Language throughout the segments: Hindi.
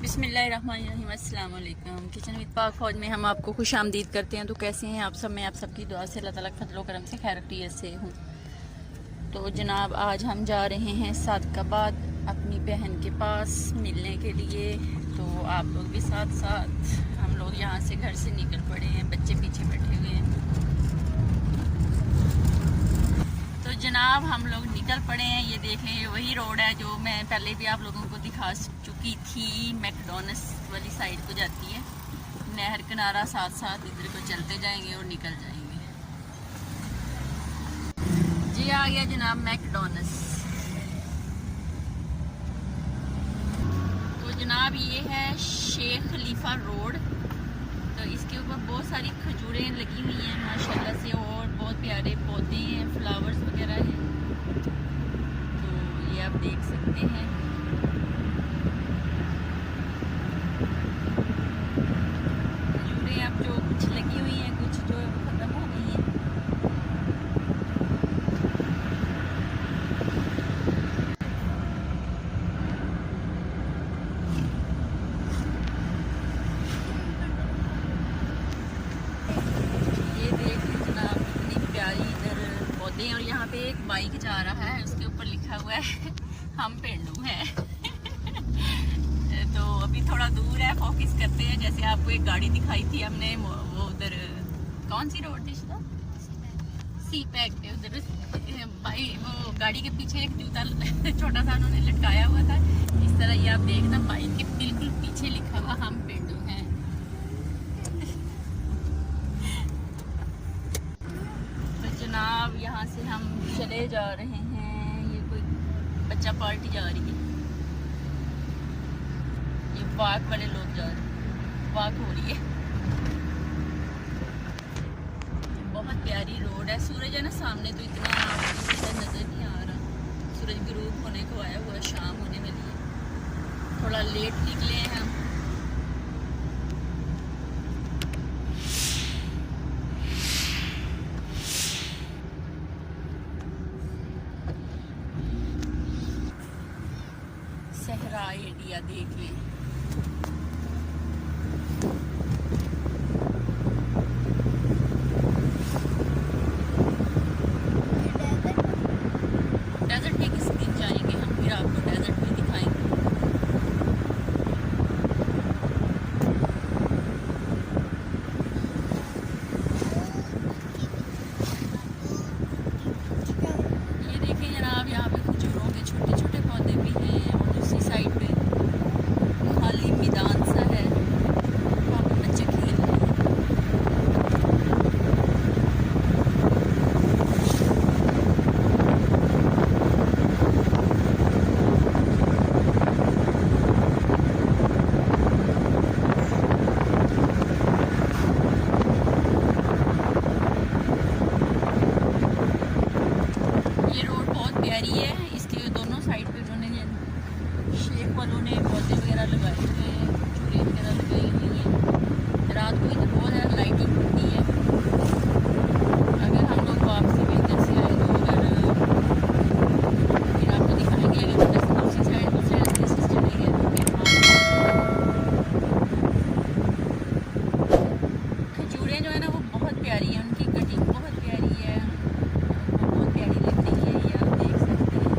बिस्मिल्लाहिर्रहमानिर्रहीम, अस्सलाम वालेकुम। किचन विद पाक फौज में हम आपको खुश आमदीद करते हैं। तो कैसे हैं आप सब? मैं आप सबकी दुआ से अल्लाह ताला के फजल व करम से खैर खैरियत से हूँ। तो जनाब आज हम जा रहे हैं सादिक आबाद अपनी बहन के पास मिलने के लिए। तो आप लोग भी साथ साथ, हम लोग यहाँ से घर से निकल पड़े हैं, बच्चे पीछे बैठे हुए हैं। तो जनाब हम लोग निकल पड़े हैं। ये देखें, ये वही रोड है जो मैं पहले भी आप लोगों को दिखा चुकी थी। मैकडॉनल्ड्स वाली साइड को जाती है, नहर किनारा, साथ साथ इधर को चलते जाएंगे और निकल जाएंगे। जी आ गया जनाब मैकडॉनल्ड्स। तो जनाब ये है शेख खलीफा रोड। तो इसके ऊपर बहुत सारी खजूरें लगी हुई हैं माशाल्लाह से, और बहुत प्यारे पौधे हैं, फ्लावर्स वगैरह हैं। तो ये आप देख सकते हैं। खजूरें अब जो कुछ लगी हुई हैं, कुछ जो ख़त्म हो गई हैं। और यहाँ पे एक बाइक जा रहा है, उसके ऊपर लिखा हुआ है हम पेंडू हैं। तो अभी थोड़ा दूर है, फोकस करते हैं। जैसे आपको एक गाड़ी दिखाई थी हमने, वो उधर कौन सी रोड थी, सी पैक पे उधर भाई, वो गाड़ी के पीछे एक जूता छोटा सा उन्होंने लटकाया हुआ था। इस तरह ये आप देखना, बाइक के बिल्कुल पीछे लिखा हुआ हम पेंडू हैं। जनाब यहाँ से हम चले जा रहे हैं। ये कोई बच्चा पार्टी जा रही है, ये वाक वाले लोग जा रहे हैं, वाक हो रही है। बहुत प्यारी रोड है। सूरज है ना सामने, तो इतना नजर नहीं आ रहा। सूरज ग्रूब होने को आया हुआ, शाम होने वाली है। थोड़ा लेट निकले हैं हम। सहरा एरिया देख लें। डेजर्ट में किस दिन जाएंगे हम, फिर आपको डेजर्ट में दिखाएंगे। ये देखें जनाब, यहाँ पे खजूरों के छोटे छोटे पौधे भी हैं, और दूसरी साइड पे खाली मैदान सा है, वहाँ पे बच्चे खेल रहे हैं। ये रोड बहुत प्यारी है। इसके दोनों साइड पे उन्होंने शेख वालों ने पौधे वगैरह लगाए हुए हैं, चूल्हे वगैरह लगाई हुई हैं। रात को इधर बहुत ज़्यादा लाइटिंग होती है। अगर हम लोग वापसी में इधर से आए तो फिर आपको दिखाएंगे। अगर उधर से दूसरी साइड से चले गए तो फिर खजूरें जो है ना वो बहुत प्यारी है, उनकी कटिंग बहुत प्यारी है, बहुत प्यारी लग रही है। ये आप देख सकते हैं।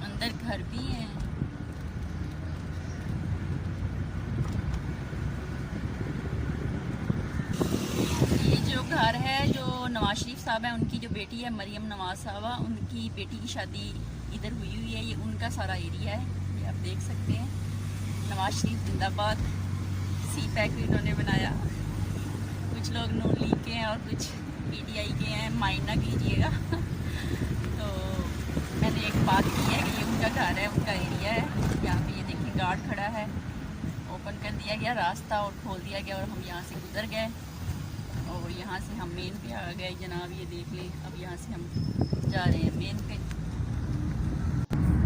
अंदर घर भी हैं। ये जो घर है, जो नवाज शरीफ साहब है, उनकी जो बेटी है मरियम नवाज साहबा, उनकी बेटी की शादी इधर हुई हुई है। ये उनका सारा एरिया है, ये आप देख सकते हैं। नवाज शरीफ जिंदाबाद। सी पैक भी उन्होंने बनाया। कुछ लोग नून लीग के हैं और कुछ PTI के हैं, माइंड ना कीजिएगा। तो मैंने एक बात की है कि ये उनका घर है, उनका एरिया है। यहाँ पे ये देखिए गार्ड खड़ा है, ओपन कर दिया गया रास्ता और खोल दिया गया, और हम यहाँ से गुजर गए और यहाँ से हम मेन पे आ गए जनाब। ये देख लें, अब यहाँ से हम जा रहे हैं मेन पे।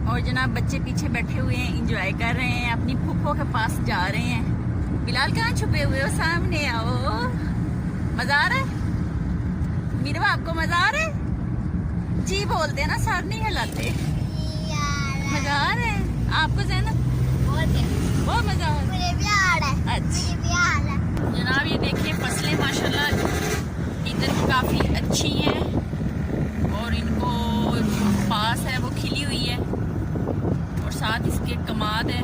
और जनाब बच्चे पीछे बैठे हुए हैं, इंजॉय कर रहे हैं, अपनी फूफो के पास जा रहे हैं। बिलाल कहाँ छुपे हुए हो? सामने आओ। मजा आ रहा है? मेरे बाप को मजा आ रहा है? जी बोलते हैं ना, सर नहीं हिलाते। मजा आ रहा है आपको ज़ैनब? बहुत मजा आ रहा है। मुझे भी आ रहा है। अच्छा जनाब, ये देखिए फसलें माशाल्लाह इधर काफ़ी अच्छी हैं और इनको जो पास है वो खिली हुई है और साथ इसके कमाद है,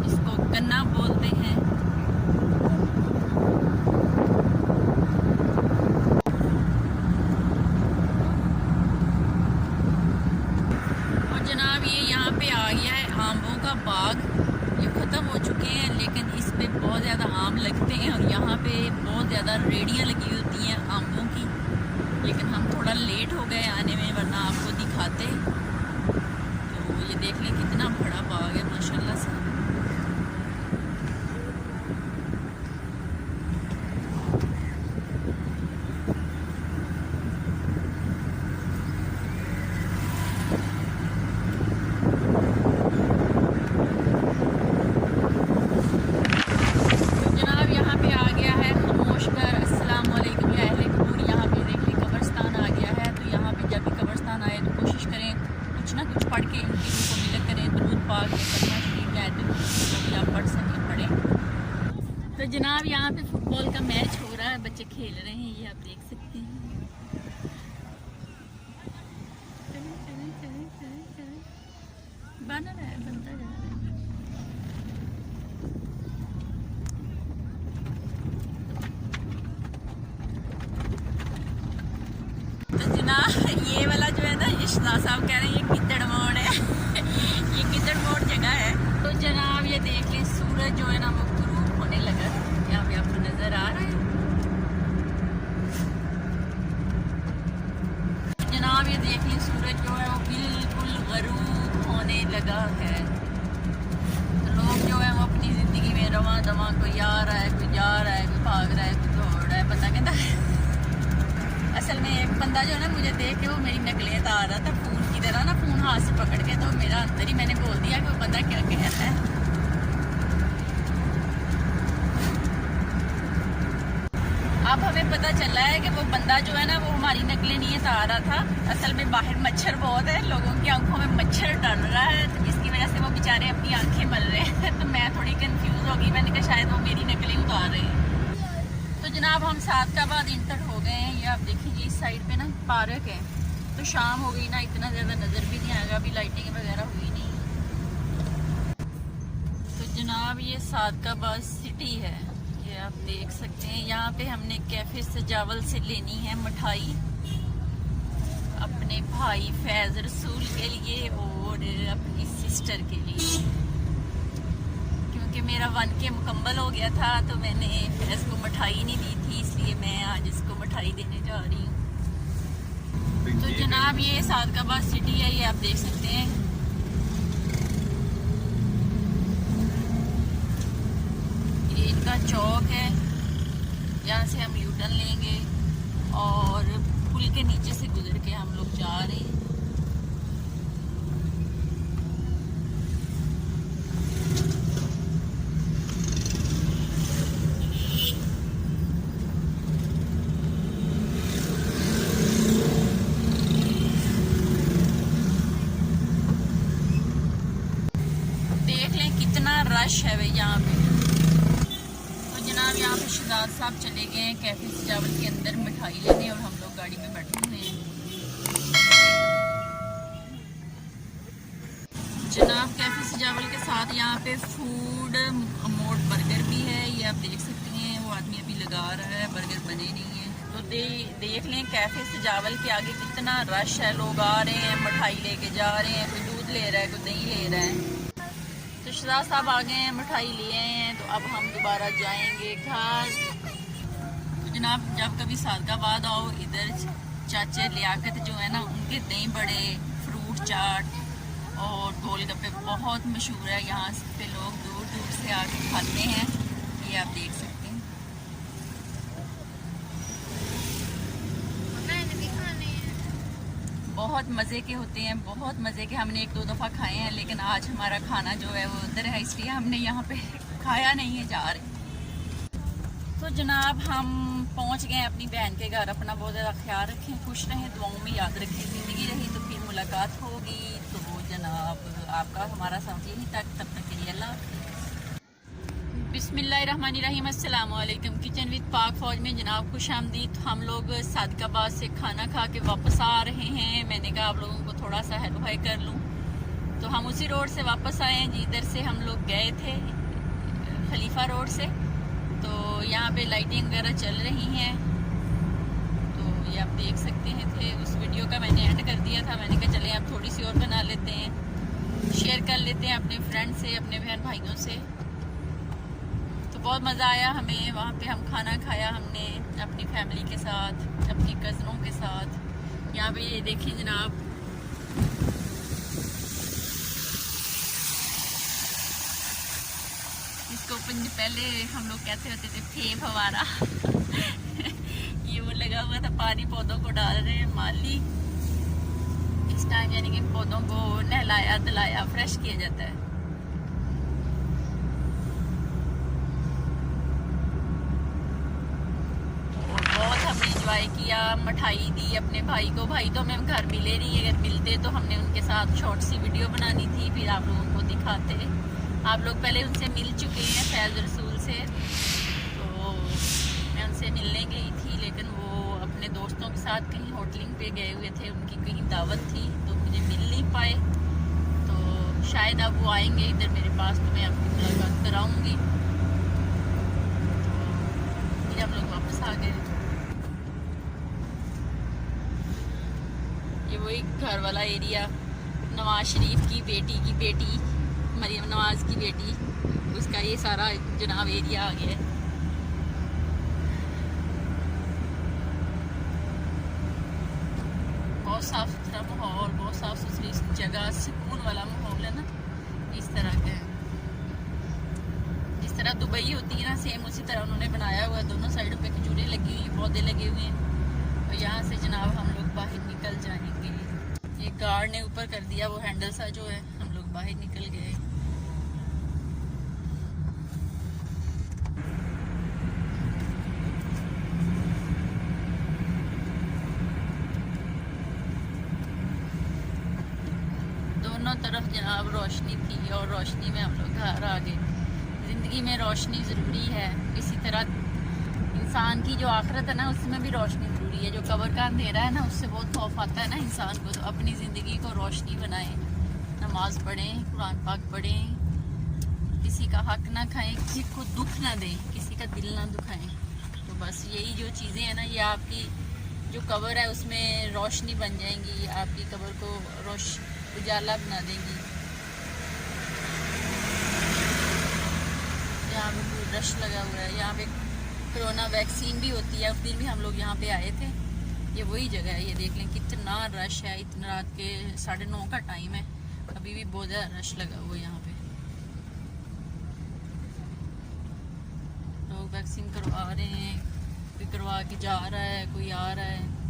इसको गन्ना बोलते हैं। और जनाब ये यहाँ पे आ गया है आमों का बाग। ये ख़त्म हो चुके हैं लेकिन इस पे बहुत ज़्यादा आम लगते हैं और यहाँ पे बहुत ज़्यादा रेडियाँ लगी होती हैं आमों की, लेकिन हम थोड़ा लेट हो गए आने में, वरना आपको दिखाते। तो ये देख लें कितना बड़ा बाग है माशाल्लाह से। तो जनाब यहाँ पे फुटबॉल का मैच हो रहा है, बच्चे खेल रहे हैं, ये आप देख सकते हैं। बन रहा है, बनता जा रहा है। तो जनाब ये वाला जो है ना, ये शहजाद साहब कह रहे हैं ये गिद्दड़ मोड़ है। ये गिद्दड़ मोड़ जगह है। तो जनाब ये देख लें सूरज जो है ना वो गुरूब होने लगा, यहाँ पे आपको नजर आ रहा है। जनाब ये देख लें सूरज जो है वो बिल्कुल गुरूब होने लगा है। तो लोग जो है वो अपनी जिंदगी में रवां दवां, कोई आ रहा है, कोई जा रहा है, कोई भाग रहा है, कोई दौड़ रहा है, पता कहता है। असल में एक बंदा जो है ना मुझे देख के वो मेरी नकलें आ रहा था फोन की तरह ना, फोन हाथ से पकड़ के, तो मेरा अंदर ही मैंने बोल दिया कि वो बंदा क्या कहता है। अब हमें पता चला है कि वो बंदा जो है ना वो हमारी नकलें नहीं आ रहा था। असल में बाहर मच्छर बहुत है, लोगों की आंखों में मच्छर डर रहा है, तो जिसकी वजह से वो बेचारे अपनी आंखें मल रहे हैं। तो मैं थोड़ी कंफ्यूज हो गई, मैंने कहा शायद वो मेरी नकलें उतार रहे हैं। तो जनाब हम सादकाबाद इंटर हो गए हैं। ये आप देखिए इस साइड पे ना पार्क है, तो शाम हो गई ना, इतना ज़्यादा नज़र भी नहीं आएगा, अभी लाइटिंग वगैरह हुई नहीं। तो जनाब ये सादकाबाद सिटी है, ये आप देख सकते हैं। यहाँ पे हमने कैफे सजावल से लेनी है मिठाई अपने भाई फैज रसूल के लिए और अपनी सिस्टर के लिए, क्योंकि मेरा 1K मुकम्मल हो गया था तो मैंने फैज को मिठाई नहीं दी थी, इसलिए मैं आज इसको मिठाई देने जा रही हूँ। तो जनाब ये सादकाबाद सिटी है, ये आप देख सकते हैं। ये इनका चौक है, यहाँ से हम यूटर्न लेंगे और पुल के नीचे से गुजर के हम लोग जा रहे हैं। कितना रश है भाई यहाँ पे। तो जनाब यहाँ पे शहजाद साहब चले गए हैं कैफे सजावल के अंदर मिठाई लेने और हम लोग गाड़ी में बैठे हुए हैं। जनाब कैफे सजावल के साथ यहाँ पे फूड मोड बर्गर भी है, ये आप देख सकते हैं। वो आदमी अभी लगा रहा है, बर्गर बने नहीं है। तो देख लें कैफे सजावल के आगे कितना रश है, लोग आ रहे हैं, मिठाई लेके जा रहे हैं, कोई दूध ले रहा है, कोई दही ले रहा है। तो शहजाद साहब आ गए हैं, मिठाई लिए हैं, तो अब हम दोबारा जाएंगे घर। तो जनाब जब कभी सादकाबाद आओ, इधर चाचे लियाकत जो है ना, उनके दही बड़े, फ्रूट चाट और गोलगप्पे बहुत मशहूर है। यहाँ पे लोग दूर दूर से आके खाते हैं, ये आप देख सकते हैं। बहुत मज़े के होते हैं, बहुत मज़े के। हमने 1-2 दफ़ा खाए हैं, लेकिन आज हमारा खाना जो है वो उधर है, इसलिए हमने यहाँ पे खाया नहीं है, जा रहे। तो जनाब हम पहुंच गए अपनी बहन के घर। अपना बहुत ज़्यादा ख्याल रखें, खुश रहें, दुआओं में याद रखें। ज़िंदगी रही तो फिर मुलाकात होगी। तो जनाब आपका हमारा साथ यहीं तक, तब तक के लिए अल्लाह। बिस्मिल्लाहिर्रहमानिर्रहीम, अस्सलाम वालेकुम। किचन विद पाक फौज में जनाब खुश आमदीद। हम लोग सादिक आबाद से खाना खा के वापस आ रहे हैं। मैंने कहा आप लोगों को थोड़ा सा हेलो हाय कर लूँ, तो हम उसी रोड से वापस आए हैं जिधर से हम लोग गए थे, खलीफा रोड से। तो यहाँ पे लाइटिंग वगैरह चल रही हैं, तो ये आप देख सकते हैं। थे उस वीडियो का मैंने एंड कर दिया था। मैंने कहा चले आप थोड़ी सी और बना लेते हैं, शेयर कर लेते हैं अपने फ्रेंड से, अपने बहन भाइयों से। तो बहुत मज़ा आया हमें वहाँ पे। हम खाना खाया हमने अपनी फैमिली के साथ, अपनी कज़नों के साथ। यहाँ पे ये देखिए जनाब, इसको पहले हम लोग कहते होते थे फेब हमारा ये वो लगा हुआ था, पानी पौधों को डाल रहे हैं माली। इस टाइम यानी कि पौधों को नहलाया धुलाया फ्रेश किया जाता है। और बहुत हमने इंजॉय किया, मिठाई दी अपने भाई को। भाई तो हमें घर मिले नहीं, अगर मिलते तो हमने उनके साथ शॉर्ट सी वीडियो बनानी थी, फिर आप लोगों को दिखाते। आप लोग पहले उनसे मिल चुके हैं फैज़ रसूल से। तो मैं उनसे मिलने गई थी, लेकिन वो अपने दोस्तों के साथ कहीं होटलिंग पे गए हुए थे, उनकी कहीं दावत थी, तो मुझे मिल नहीं पाए। तो शायद अब वो आएंगे इधर मेरे पास, तो मैं आपकी मुलाकात कराऊंगी। तो फिर हम लोग वापस आ गए। ये वही घर वाला एरिया, नवाज शरीफ की बेटी मरियम नवाज की बेटी, उसका ये सारा जनाब एरिया आ गया है। बहुत साफ़ सुथरा माहौल, बहुत साफ़ सुथरी जगह, सुकून वाला माहौल है ना, इस तरह का है। जिस तरह दुबई होती है ना, सेम उसी तरह उन्होंने बनाया हुआ है। दोनों साइडों पे खजूरें लगी हुई, पौधे लगे हुए हैं। और यहाँ से जनाब हम लोग बाहर निकल जाएंगे। ये गार्ड ने ऊपर कर दिया वो हैंडल सा जो है, हम लोग बाहर निकल गए। दोनों तरफ जनाब रोशनी थी, और रोशनी में हम लोग घर आ गए। ज़िंदगी में रोशनी ज़रूरी है। इसी तरह इंसान की जो आखिरत है ना, उसमें भी रोशनी ज़रूरी है। जो कब्र का अंधेरा है ना, उससे बहुत खौफ आता है ना इंसान को। तो अपनी ज़िंदगी को रोशनी बनाएं, नमाज पढ़ें, कुरान पाक पढ़ें, किसी का हक ना खाएं, किसी को दुख ना दें, किसी का दिल ना दुखाएं। तो बस यही जो चीज़ें हैं ना, ये आपकी जो कब्र है उसमें रोशनी बन जाएंगी, आपकी कब्र को उजाला बना देंगी। यहाँ पे पूरा रश लगा हुआ है। यहाँ पे कोरोना वैक्सीन भी होती है, उस दिन भी हम लोग यहाँ पे आए थे। ये वही जगह है, ये देख लें कितना रश है। इतना रात के 9:30 का टाइम है, अभी भी बहुत ज़्यादा रश लगा हुआ है यहाँ पे। लोग वैक्सीन करवा रहे हैं, कोई करवा के जा रहा है, कोई आ रहा है।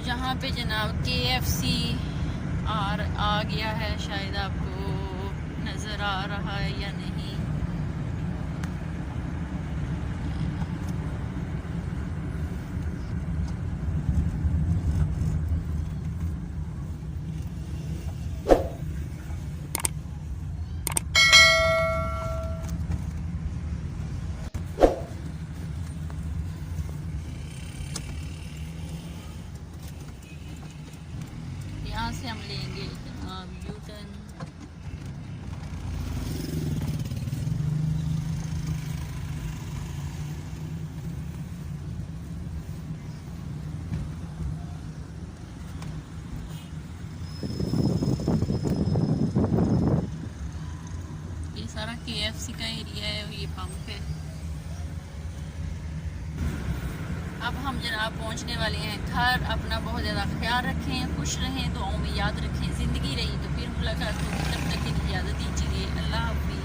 यहाँ पे जनाब KFC आ गया है, शायद आपको नज़र आ रहा है या नहीं। यहाँ से हम लेंगे जनाब यू टर्न। ये सारा KFC का एरिया है, ये पंप है। अब हम जनाब पहुंचने वाले हैं घर। अपना बहुत ज़्यादा ख्याल रखें, खुश रहें, दुआओं में याद रखें। ज़िंदगी रही तो फिर मुलाकात होगी, तब तक की इजाज़त दीजिए। अल्लाह हाफ़िज़।